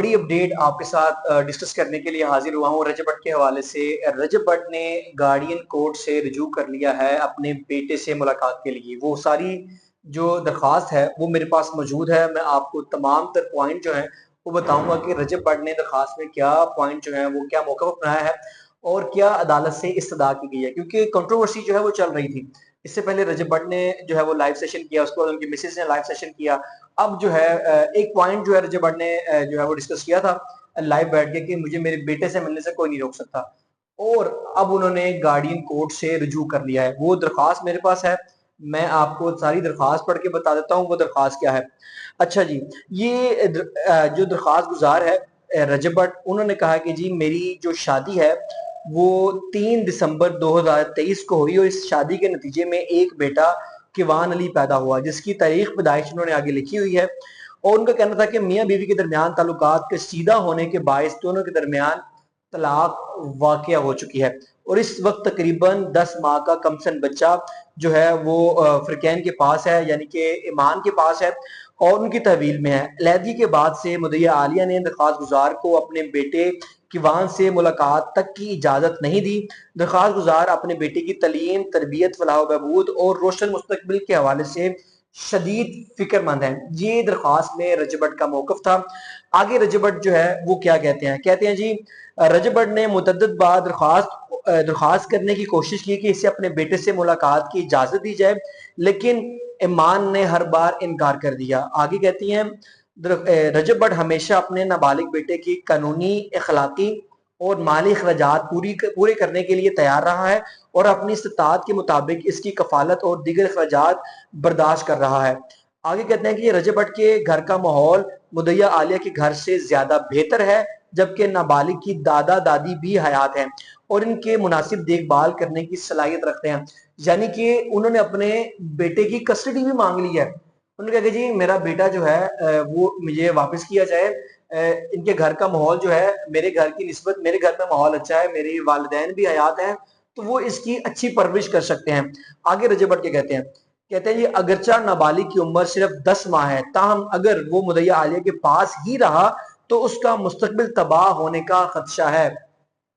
بڑی اپڈیٹ آپ کے ساتھ ڈسکس کرنے کے لیے حاضر ہوا ہوں رجب بٹ کے حوالے سے۔ رجب بٹ نے گارڈین کورٹ سے رجوع کر لیا ہے اپنے بیٹے سے ملاقات کے لیے۔ وہ ساری جو درخواست ہے وہ میرے پاس موجود ہے، میں آپ کو تمام تر پوائنٹ جو ہیں وہ بتاؤں گا کہ رجب بٹ نے درخواست میں کیا پوائنٹ جو ہیں وہ کیا موقف اپنایا ہے اور کیا عدالت سے استدعا کی گئی ہے، کیونکہ کنٹروورسی جو ہے وہ چل رہی تھی۔ اس سے پہلے رجب بٹ نے جو ہے وہ لائیو سیشن کیا، اس کے بعد ان کی مسز نے لائیو سیشن کیا۔ اب جو ہے ایک پوائنٹ جو ہے رجب بٹ نے جو ہے وہ ڈسکس کیا تھا لائیو بیٹھ کے کہ مجھے میرے بیٹے سے ملنے سے کوئی نہیں روک سکتا، اور اب انہوں نے گارڈین کورٹ سے رجوع کر لیا ہے۔ وہ درخواست میرے پاس ہے، میں آپ کو ساری درخواست پڑھ کے بتا دیتا ہوں وہ درخواست کیا ہے۔ اچھا جی، یہ جو درخواست گزار ہے رجب بٹ، انہوں نے کہا کہ جی میری جو شادی ہے وہ 3 دسمبر 2023 کو ہوئی، اور اس شادی کے نتیجے میں ایک بیٹا کیوان علی پیدا ہوا، جس کی تاریخ پیدائش انہوں نے آگے لکھی ہوئی ہے۔ اور ان کا کہنا تھا کہ میاں بیوی کے درمیان تعلقات کے سیدھا ہونے کے باعث دونوں کے درمیان طلاق واقع ہو چکی ہے، اور اس وقت تقریباً 10 ماہ کا کم سن بچہ جو ہے وہ فرقین کے پاس ہے، یعنی کہ ایمان کے پاس ہے اور ان کی تحویل میں ہے۔ علیحدگی کے بعد سے مدعیہ عالیہ نے درخواست گزار کو اپنے بیٹے کیوان سے ملاقات تک کی اجازت نہیں دی۔ درخواست گزار اپنے بیٹے کی تعلیم، تربیت، فلاح و بہبود اور روشن مستقبل کے حوالے سے شدید فکر مند ہیں۔ یہ درخواست میں رجب بٹ کا موقف تھا۔ آگے رجب بٹ جو ہے وہ کیا کہتے ہیں جی، رجب بٹ نے متعدد بار درخواست کرنے کی کوشش کی کہ اسے اپنے بیٹے سے ملاقات کی اجازت دی جائے، لیکن ایمان نے ہر بار انکار کر دیا۔ آگے کہتی ہیں رجب بٹ ہمیشہ اپنے نابالغ بیٹے کی قانونی، اخلاقی اور مالی اخراجات پورے کرنے کے لیے تیار رہا ہے اور اپنی استطاعت کے مطابق اس کی کفالت اور دیگر اخراجات برداشت کر رہا ہے۔ آگے کہتے ہیں کہ یہ رجب بٹ کے گھر کا ماحول مدعیہ عالیہ کے گھر سے زیادہ بہتر ہے، جبکہ نابالغ کی دادا دادی بھی حیات ہیں اور ان کے مناسب دیکھ بھال کرنے کی صلاحیت رکھتے ہیں۔ یعنی کہ انہوں نے اپنے بیٹے کی کسٹڈی بھی مانگ لی ہے۔ انہوں نے کہا کہ جی میرا بیٹا جو ہے وہ مجھے واپس کیا جائے، ان کے گھر کا ماحول جو ہے میرے گھر کی نسبت میرے گھر میں ماحول اچھا ہے، میری والدین بھی حیات ہیں تو وہ اس کی اچھی پرورش کر سکتے ہیں۔ آگے رجب بٹ کے کہتے ہیں جی اگرچہ نابالغ کی عمر صرف 10 ماہ ہے، تاہم اگر وہ مدعیہ عالیہ کے پاس ہی رہا تو اس کا مستقبل تباہ ہونے کا خدشہ ہے۔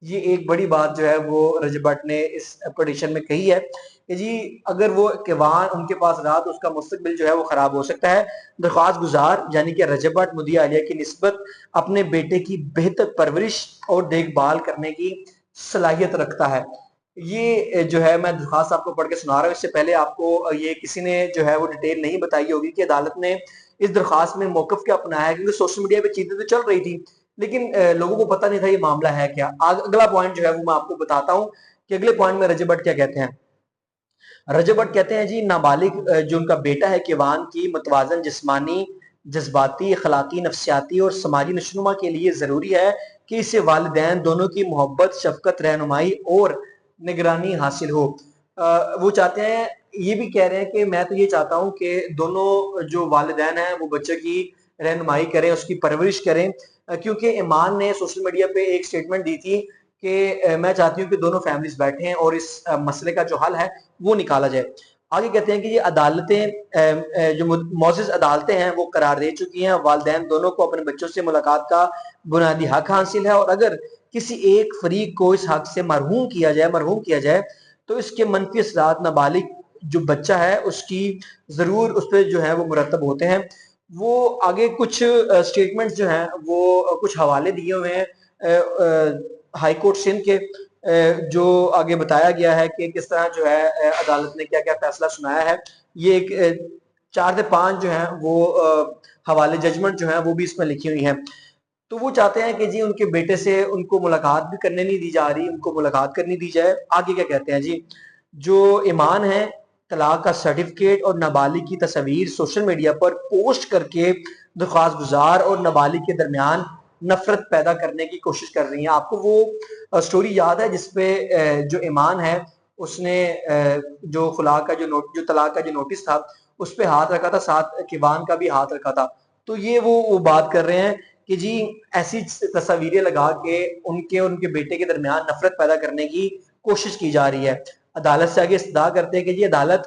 یہ ایک بڑی بات جو ہے وہ رجب بٹ نے اس پٹیشن میں کہی ہے کہ جی اگر وہ کیوان ان کے پاس رہا تو اس کا مستقبل جو ہے وہ خراب ہو سکتا ہے۔ درخواست گزار یعنی کہ رجب بٹ مدعیہ عالیہ کی نسبت اپنے بیٹے کی بہتر پرورش اور دیکھ بھال کرنے کی صلاحیت رکھتا ہے۔ یہ جو ہے میں درخواست آپ کو پڑھ کے سنا رہا ہوں، اس سے پہلے آپ کو یہ کسی نے جو ہے وہ ڈیٹیل نہیں بتائی ہوگی کہ عدالت نے اس درخواست میں موقف کیا اپنایا ہے، کیونکہ سوشل میڈیا پہ چیزیں تو چل رہی تھی لیکن لوگوں کو پتہ نہیں تھا یہ معاملہ ہے کیا۔ اگلا پوائنٹ جو ہے وہ میں آپ کو بتاتا ہوں کہ اگلے پوائنٹ میں رجب بٹ کیا کہتے ہیں۔ رجب بٹ کہتے ہیں جی نابالغ جو ان کا بیٹا ہے کیوان کی متوازن جسمانی، جذباتی، اخلاقی، نفسیاتی اور سماجی نشوونما کے لیے ضروری ہے کہ اسے والدین دونوں کی محبت، شفقت، رہنمائی اور نگرانی حاصل ہو۔ وہ چاہتے ہیں، یہ بھی کہہ رہے ہیں کہ میں تو یہ چاہتا ہوں کہ دونوں جو والدین ہیں وہ بچے کی رہنمائی کریں، اس کی پرورش کریں، کیونکہ ایمان نے سوشل میڈیا پہ ایک سٹیٹمنٹ دی تھی کہ میں چاہتی ہوں کہ دونوں فیملیز بیٹھیں اور اس مسئلے کا جو حل ہے وہ نکالا جائے۔ آگے کہتے ہیں کہ یہ عدالتیں جو معزز عدالتیں ہیں وہ قرار دے چکی ہیں والدین دونوں کو اپنے بچوں سے ملاقات کا بنیادی حق حاصل ہے، اور اگر کسی ایک فریق کو اس حق سے محروم کیا جائے تو اس کے منفی اثرات نابالغ جو بچہ ہے اس کی ضرور اس پہ جو ہے وہ مرتب ہوتے ہیں۔ وہ آگے کچھ سٹیٹمنٹس جو ہیں وہ کچھ حوالے دیے ہوئے ہیں ہائی کورٹ سندھ کے، جو آگے بتایا گیا ہے کہ کس طرح جو ہے عدالت نے کیا کیا فیصلہ سنایا ہے۔ یہ ایک 4 سے 5 جو ہیں وہ حوالے ججمنٹ جو ہیں وہ بھی اس میں لکھی ہوئی ہیں۔ تو وہ چاہتے ہیں کہ جی ان کے بیٹے سے ان کو ملاقات بھی کرنے نہیں دی جا رہی، ان کو ملاقات کرنی دی جائے۔ آگے کیا کہتے ہیں جی، جو ایمان ہے طلاق کا سرٹیفکیٹ اور نابالغ کی تصویر سوشل میڈیا پر پوسٹ کر کے درخواست گزار اور نابالغ کے درمیان نفرت پیدا کرنے کی کوشش کر رہی ہیں۔ آپ کو وہ سٹوری یاد ہے جس پہ جو ایمان ہے اس نے جو طلاق کا جو نوٹس تھا اس پہ ہاتھ رکھا تھا، ساتھ کیوان کا بھی ہاتھ رکھا تھا۔ تو یہ وہ بات کر رہے ہیں کہ جی ایسی تصاویریں لگا کے ان کے بیٹے کے درمیان نفرت پیدا کرنے کی کوشش کی جا رہی ہے۔ عدالت سے آگے استدعا کرتے ہیں کہ جی عدالت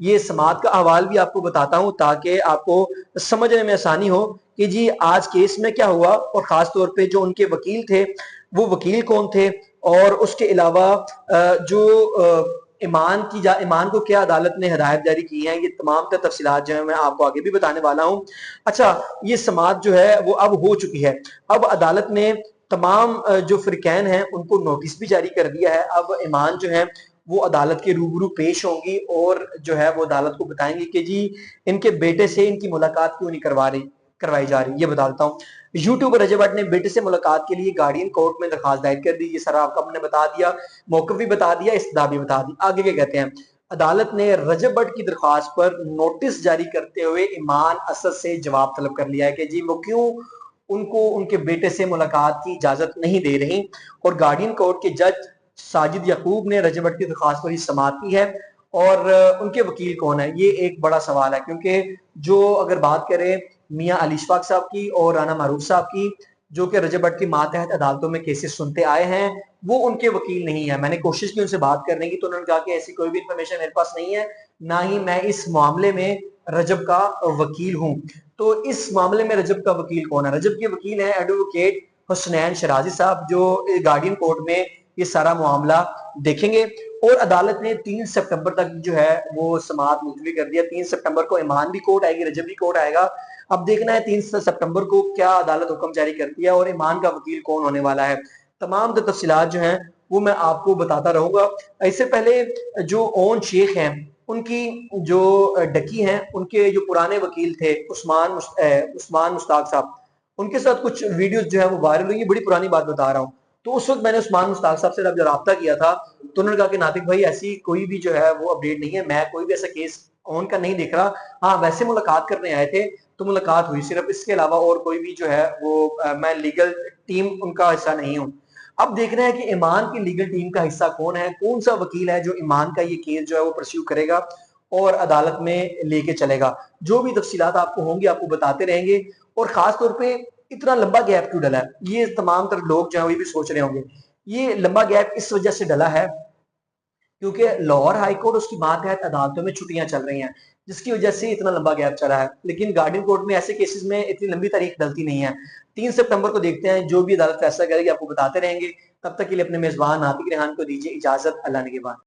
یہ سماعت کا احوال بھی آپ کو بتاتا ہوں تاکہ آپ کو سمجھنے میں آسانی ہو کہ جی آج کیس میں کیا ہوا، اور خاص طور پہ جو ان کے وکیل تھے وہ وکیل کون تھے، اور اس کے علاوہ جو ایمان کو کیا عدالت نے ہدایت جاری کی ہے، یہ تمام تر تفصیلات جو ہیں میں آپ کو آگے بھی بتانے والا ہوں۔ اچھا، یہ سماعت جو ہے وہ اب ہو چکی ہے، اب عدالت نے تمام جو فریقین ہیں ان کو نوٹس بھی جاری کر دیا ہے۔ اب ایمان جو ہے وہ عدالت کے روبرو پیش ہوں گی اور جو ہے وہ عدالت کو بتائیں گی کہ جی ان کے بیٹے سے ان کی ملاقات کیوں نہیں کروائی جا رہی۔ یہ بتا دیتا ہوں، یوٹیوبر رجب بٹ نے بیٹے سے ملاقات کے لیے گارڈین کورٹ میں درخواست دائر کر دی۔ یہ سارا آپ کو نے بتا دیا، موقف بھی بتا دیا، استدعا بھی بتا دی۔ آگے کیا کہتے ہیں، عدالت نے رجب بٹ کی درخواست پر نوٹس جاری کرتے ہوئے ایمان اسد سے جواب طلب کر لیا ہے کہ جی وہ کیوں ان کو ان کے بیٹے سے ملاقات کی اجازت نہیں دے رہی، اور گارڈین کورٹ کے جج ساجد یعقوب نے رجب بٹ کی درخواست پر ہی سماعت کی ہے، اور ان کے وکیل کون ہے، یہ ایک بڑا سوال ہے، کیونکہ جو اگر بات کریں میاں علی اشفاق صاحب کی اور رانا معروف صاحب کی، جو کہ رجب بٹ کی ماتحت عدالتوں میں کیسز سنتے آئے ہیں، وہ ان کے وکیل نہیں ہے۔ میں نے کوشش کی ان سے بات کرنے کی تو انہوں نے کہا کہ ایسی کوئی بھی انفارمیشن میرے پاس نہیں ہے، نہ ہی میں اس معاملے میں رجب کا وکیل ہوں۔ تو اس معاملے میں رجب کا وکیل کون ہے؟ رجب کے وکیل ہیں ایڈوکیٹ حسنین شرازی صاحب، جو گارڈین کورٹ میں یہ سارا معاملہ دیکھیں گے، اور عدالت نے 3 سپٹمبر تک جو ہے وہ سماعت ملتوی کر دیا۔ 3 سپٹمبر کو ایمان بھی کورٹ آئے گی، رجب بھی کورٹ آئے گا۔ اب دیکھنا ہے 3 سپٹمبر کو کیا عدالت حکم جاری کرتی ہے اور ایمان کا وکیل کون ہونے والا ہے۔ تمام تفصیلات جو ہیں وہ میں آپ کو بتاتا رہوں گا۔ اس سے پہلے جو اون شیخ ہیں، ان کی جو ڈکی ہیں، ان کے جو پرانے وکیل تھے عثمان مشتاق صاحب، ان کے ساتھ کچھ ویڈیوز جو ہے وہ وائرل ہوئی، بڑی پرانی بات بتا رہا ہوں۔ تو اس وقت میں نے عثمان مشتاق صاحب سے جب رابطہ کیا تھا تو انہوں نے کہا کہ ناطق بھائی ایسی کوئی بھی جو ہے وہ اپڈیٹ نہیں ہے، میں کوئی بھی ایسا کیس اون کا نہیں دیکھ رہا، ہاں ویسے ملاقات کرنے آئے تھے تو ملاقات ہوئی، صرف اس کے علاوہ اور کوئی بھی جو ہے وہ میں لیگل ٹیم ان کا حصہ نہیں ہوں۔ اب دیکھنا ہے کہ ایمان کی لیگل ٹیم کا حصہ کون ہے، کون سا وکیل ہے جو ایمان کا یہ کیس جو ہے وہ پرسیو کرے گا اور عدالت میں لے کے چلے گا۔ جو بھی تفصیلات آپ کو ہوں گی آپ کو بتاتے رہیں گے، اور خاص طور پہ اتنا لمبا گیپ کیوں ڈلا ہے، یہ تمام تر لوگ جو ہیں وہ بھی سوچ رہے ہوں گے۔ یہ لمبا گیپ اس وجہ سے ڈلا ہے کیونکہ لاہور ہائی کورٹ اس کی ماتحت عدالتوں میں چھٹیاں چل رہی ہیں، جس کی وجہ سے اتنا لمبا گیپ چلا ہے، لیکن گارڈین کورٹ میں ایسے کیسز میں اتنی لمبی تاریخ ڈلتی نہیں ہے۔ 3 سپٹمبر کو دیکھتے ہیں، جو بھی عدالت فیصلہ کرے گی آپ کو بتاتے رہیں گے۔ تب تک کے لیے اپنے میزبان ناطق ریحان کو دیجیے اجازت، اللہ نگہبان۔